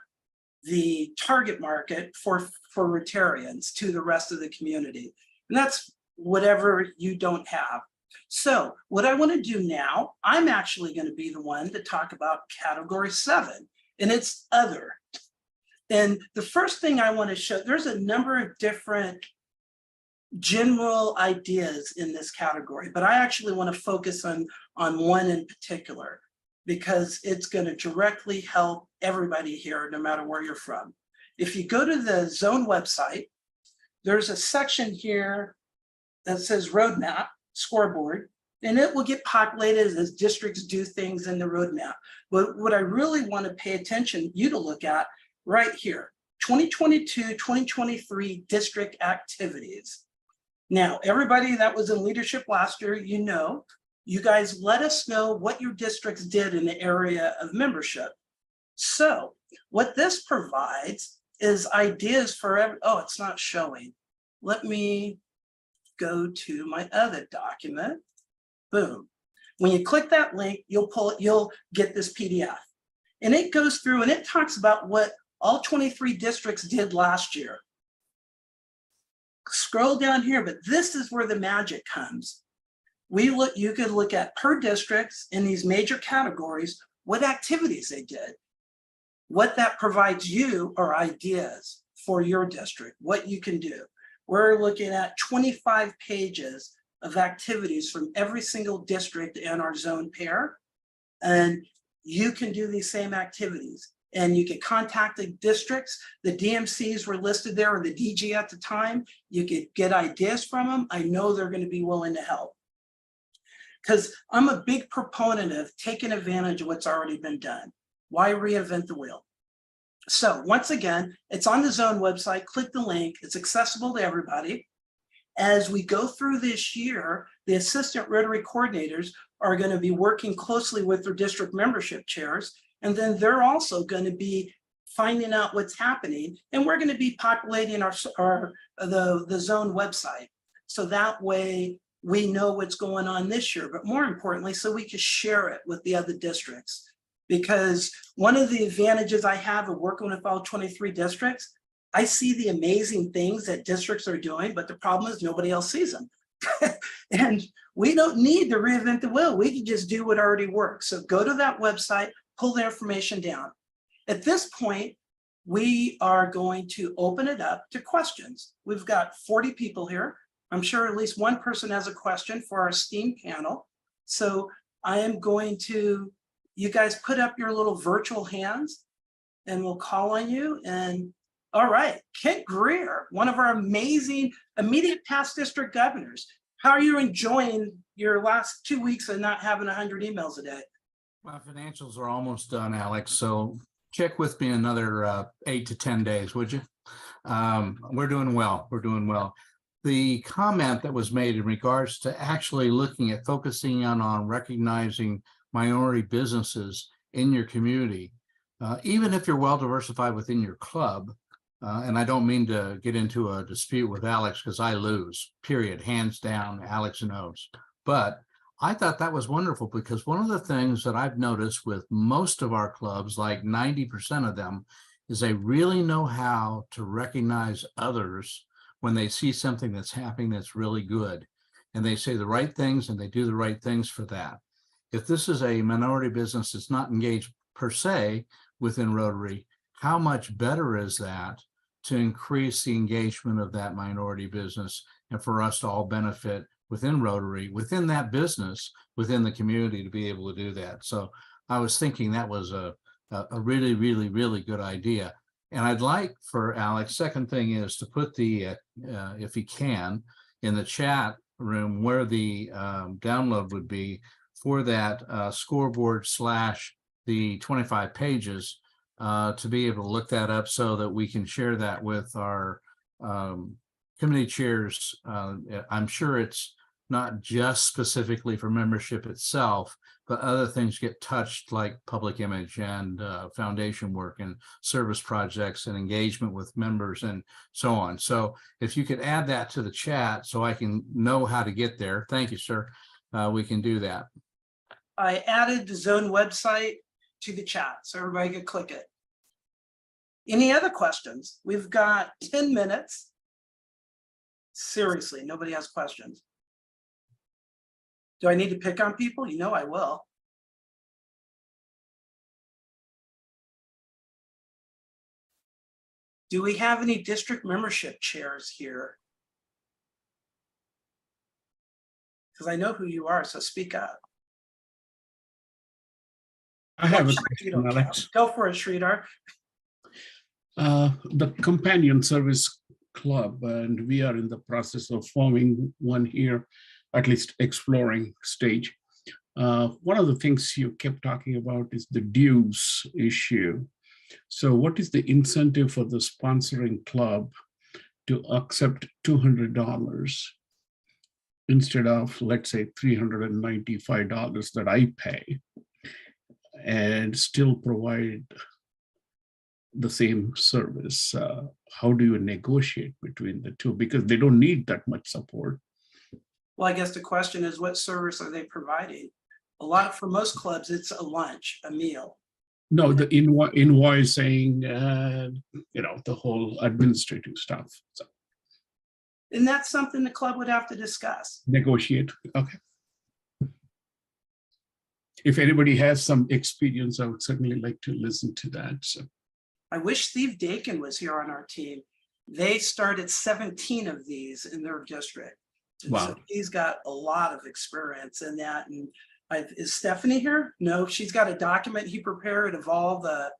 the target market for Rotarians to the rest of the community. And that's whatever you don't have. So what I want to do now, I'm actually going to be the one to talk about category 7, and it's other. And the first thing I want to show, there's a number of different general ideas in this category, but I actually want to focus on one in particular, because it's going to directly help everybody here, no matter where you're from. If you go to the zone website, there's a section here that says roadmap, scoreboard, and it will get populated as districts do things in the roadmap. But what I really want to pay attention you to look at right here, 2022-2023 district activities. Now, everybody that was in leadership last year, you guys let us know what your districts did in the area of membership. So what this provides is ideas for it's not showing. Let me go to my other document. Boom. When you click that link, you'll get this PDF. And it goes through and it talks about what all 23 districts did last year. Scroll down here, but this is where the magic comes. You could look at per districts in these major categories, what activities they did. What that provides you are ideas for your district, what you can do. We're looking at 25 pages of activities from every single district in our zone pair. And you can do these same activities. And you can contact the districts. The DMCs were listed there, or the DG at the time. You could get ideas from them. I know they're going to be willing to help. Because I'm a big proponent of taking advantage of what's already been done. Why reinvent the wheel? So once again, it's on the zone website. Click the link. It's accessible to everybody. As we go through this year, the assistant Rotary coordinators are going to be working closely with their district membership chairs. And then they're also going to be finding out what's happening. And we're going to be populating the zone website. So that way we know what's going on this year, but more importantly, so we can share it with the other districts. Because one of the advantages I have of working with all 23 districts, I see the amazing things that districts are doing, but the problem is nobody else sees them. And we don't need to reinvent the wheel. We can just do what already works. So go to that website, pull the information down. At this point, we are going to open it up to questions. We've got 40 people here. I'm sure at least one person has a question for our esteemed panel. So I am going to, you guys put up your little virtual hands and we'll call on you. And all right, Kent Greer, one of our amazing immediate past district governors. How are you enjoying your last 2 weeks of not having 100 emails a day? My financials are almost done, Alex, so check with me another 8 to 10 days, would you? We're doing well. We're doing well. The comment that was made in regards to actually looking at focusing on recognizing minority businesses in your community, even if you're well diversified within your club, and I don't mean to get into a dispute with Alex because I lose, period, hands down, Alex knows. But I thought that was wonderful because one of the things that I've noticed with most of our clubs, like 90% of them, is they really know how to recognize others when they see something that's happening that's really good. And they say the right things and they do the right things for that. If this is a minority business that's not engaged per se within Rotary, how much better is that to increase the engagement of that minority business and for us to all benefit within Rotary, within that business, within the community to be able to do that. So I was thinking that was a really, really, really good idea. And I'd like for Alex, second thing is to put the, if he can, in the chat room where the download would be for that scoreboard / the 25 pages to be able to look that up so that we can share that with our committee chairs. I'm sure it's not just specifically for membership itself, but other things get touched like public image and foundation work and service projects and engagement with members and so on. So if you could add that to the chat so I can know how to get there. Thank you, sir. We can do that. I added the zone website to the chat so everybody can click it. Any other questions? We've got 10 minutes. Seriously, nobody has questions. Do I need to pick on people? You know I will. Do we have any district membership chairs here? Because I know who you are, so speak up. I have a You question, don't count. Alex. Go for it, Sridhar. The Companion Service Club, and we are in the process of forming one here, at least exploring stage. One of the things you kept talking about is the dues issue. So what is the incentive for the sponsoring club to accept $200 instead of, let's say, $395 that I pay and still provide the same service? How do you negotiate between the two? Because they don't need that much support. Well, I guess the question is, what service are they providing? For most clubs, it's a lunch, a meal. No, the invoicing, the whole administrative stuff. So And that's something the club would have to discuss. negotiate. Okay. If anybody has some experience, I would certainly like to listen to that. So I wish Steve Dakin was here on our team. They started 17 of these in their district. And wow. so he's got a lot of experience in that. And is Stephanie here? No, she's got a document he prepared of all the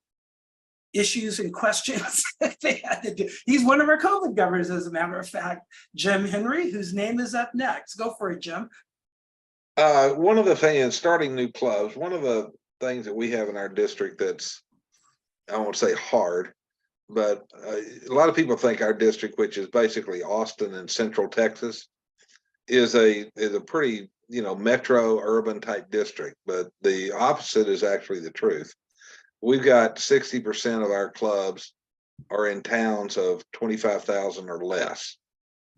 issues and questions that they had to do. He's one of our COVID governors, as a matter of fact, Jim Henry, whose name is up next. Go for it, Jim. One of the things, starting new clubs, one of the things that we have in our district that's, I won't say hard, but a lot of people think our district, which is basically Austin and Central Texas, is a pretty, metro urban type district, but the opposite is actually the truth. We've got 60% of our clubs are in towns of 25,000 or less.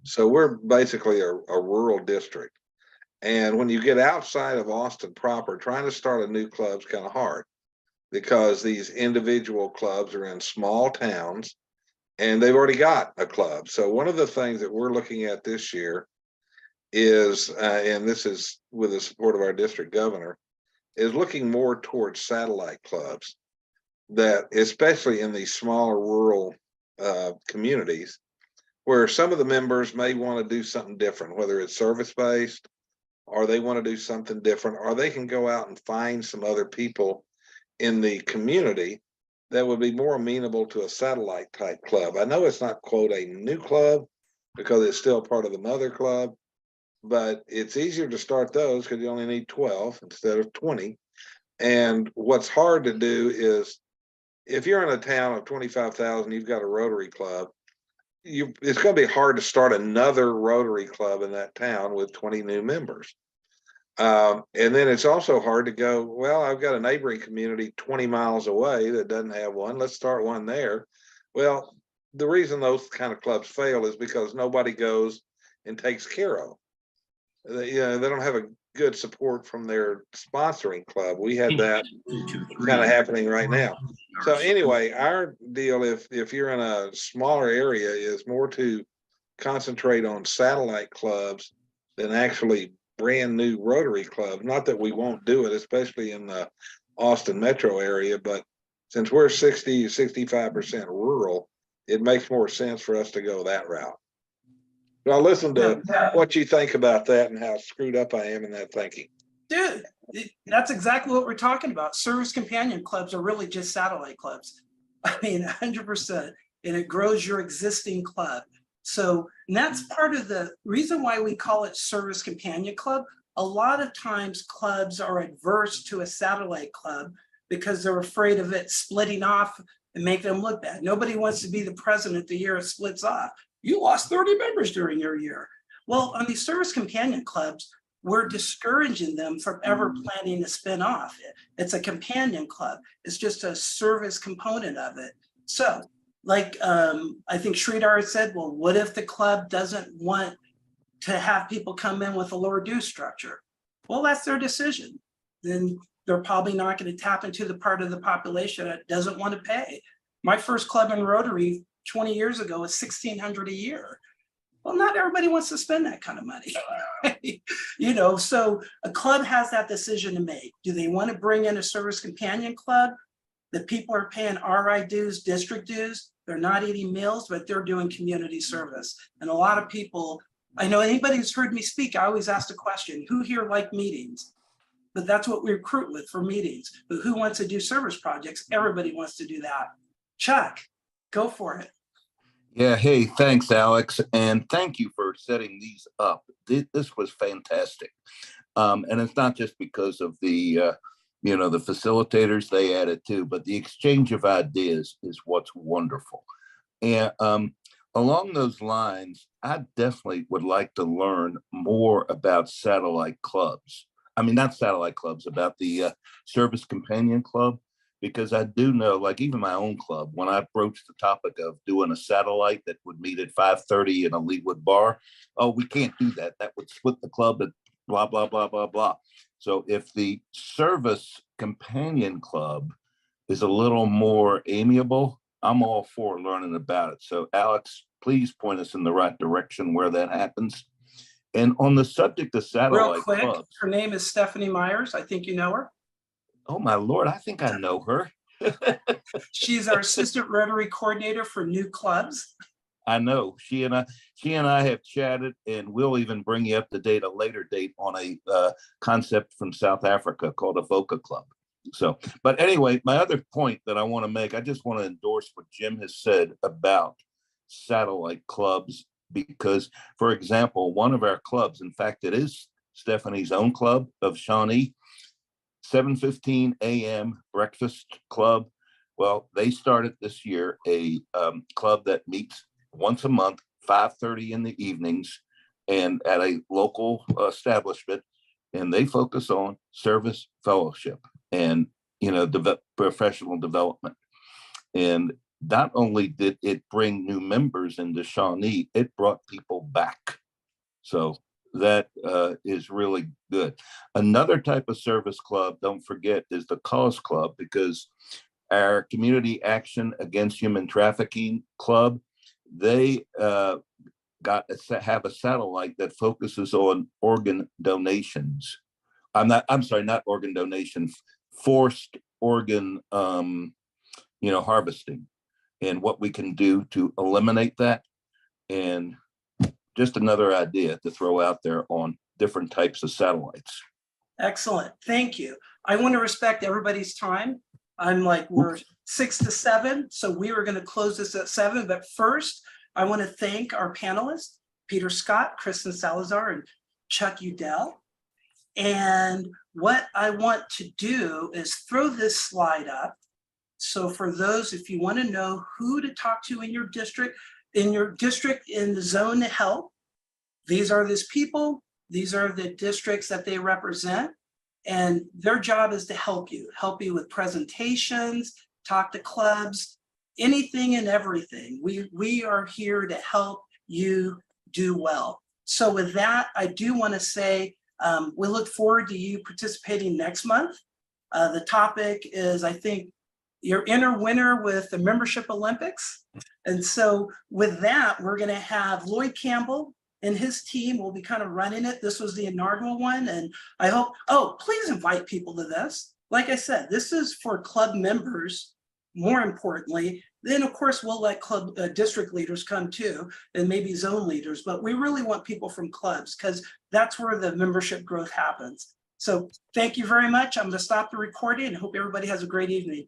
So we're basically a rural district. And when you get outside of Austin proper, trying to start a new club is kind of hard because these individual clubs are in small towns and they've already got a club. So one of the things that we're looking at this year is, and this is with the support of our district governor, is looking more towards satellite clubs that, especially in these smaller rural communities, where some of the members may want to do something different, whether it's service-based, or they want to do something different, or they can go out and find some other people in the community that would be more amenable to a satellite type club. I know it's not, quote, a new club because it's still part of the mother club, but it's easier to start those because you only need 12 instead of 20. And what's hard to do is, if you're in a town of 25,000, you've got a Rotary club, it's going to be hard to start another Rotary club in that town with 20 new members. And then it's also hard to go, well, I've got a neighboring community 20 miles away that doesn't have one. Let's start one there. Well, the reason those kind of clubs fail is because nobody goes and takes care of them. They don't have a good support from their sponsoring club. We had that kind of happening right now. So anyway, our deal, if you're in a smaller area, is more to concentrate on satellite clubs than actually brand new Rotary clubs. Not that we won't do it, especially in the Austin metro area, but since we're 65% rural, it makes more sense for us to go that route. Now listen to what you think about that and how screwed up I am in that thinking. Dude, that's exactly what we're talking about. Service companion clubs are really just satellite clubs. I mean, 100%, and it grows your existing club. So, and that's part of the reason why we call it service companion club. A lot of times clubs are adverse to a satellite club because they're afraid of it splitting off and make them look bad. Nobody wants to be the president the year it splits off. You lost 30 members during your year. Well, on these service companion clubs, we're discouraging them from ever planning to spin off. It's a companion club. It's just a service component of it. So like I think Sridhar said, well, what if the club doesn't want to have people come in with a lower due structure? Well, that's their decision. Then they're probably not going to tap into the part of the population that doesn't want to pay. My first club in Rotary 20 years ago was $1,600 a year. Well, not everybody wants to spend that kind of money. You know, so a club has that decision to make. Do they want to bring in a service companion club that people are paying RI dues, district dues? They're not eating meals, but they're doing community service. And a lot of people, I know anybody who's heard me speak, I always ask the question, who here like meetings? But that's what we recruit with for meetings. But who wants to do service projects? Everybody wants to do that. Chuck, go for it. Yeah, hey, thanks, Alex, and thank you for setting these up. This was fantastic. And it's not just because of the, the facilitators they added too, but the exchange of ideas is what's wonderful. And along those lines, I definitely would like to learn more about satellite clubs. I mean, not satellite clubs, about the Service Companion Club, because I do know, like even my own club, when I broached the topic of doing a satellite that would meet at 5:30 in a Leawood bar, oh, we can't do that. That would split the club at blah, blah, blah, blah, blah. So if the Service Companion Club is a little more amiable, I'm all for learning about it. So Alex, please point us in the right direction where that happens. And on the subject of satellite Real quick, clubs, her name is Stephanie Myers. I think you know her. oh my Lord, I think I know her. She's our assistant Rotary coordinator for new clubs. I know she and I have chatted, and we'll even bring you up to date a later date on a concept from South Africa called a VOCA club. So, but anyway, my other point that I want to make, I just want to endorse what Jim has said about satellite clubs, because, for example, one of our clubs, in fact, it is Stephanie's own club of Shawnee, 7:15 a.m. breakfast club. Well, they started this year a club that meets once a month, 5:30 in the evenings, and at a local establishment, and they focus on service fellowship and professional development. And not only did it bring new members into Shawnee, it brought people back. So that is really good. Another type of service club, don't forget, is the Cause Club, because our Community Action Against Human Trafficking Club, they have a satellite that focuses on organ donations. Not organ donations, forced organ, harvesting, and what we can do to eliminate that. And just another idea to throw out there on different types of satellites. Excellent. Thank you. I want to respect everybody's time. I'm like, we're 6 to 7, so we were going to close this at 7. But first, I want to thank our panelists, Peter Scott, Kristen Salazar, and Chuck Udell. And what I want to do is throw this slide up. So for those, if you want to know who to talk to in your district, in the zone to help, these are these people, these are the districts that they represent, and their job is to help you with presentations, talk to clubs, anything and everything. We are here to help you do well. So with that, I do want to say, we look forward to you participating next month. The topic is, I think, your inner winner with the Membership Olympics. And so with that, we're going to have Lloyd Campbell and his team will be kind of running it. This was the inaugural one. And I hope, oh, please invite people to this. Like I said, this is for club members, more importantly. Then, of course, we'll let club district leaders come too, and maybe zone leaders. But we really want people from clubs because that's where the membership growth happens. So thank you very much. I'm going to stop the recording and hope everybody has a great evening.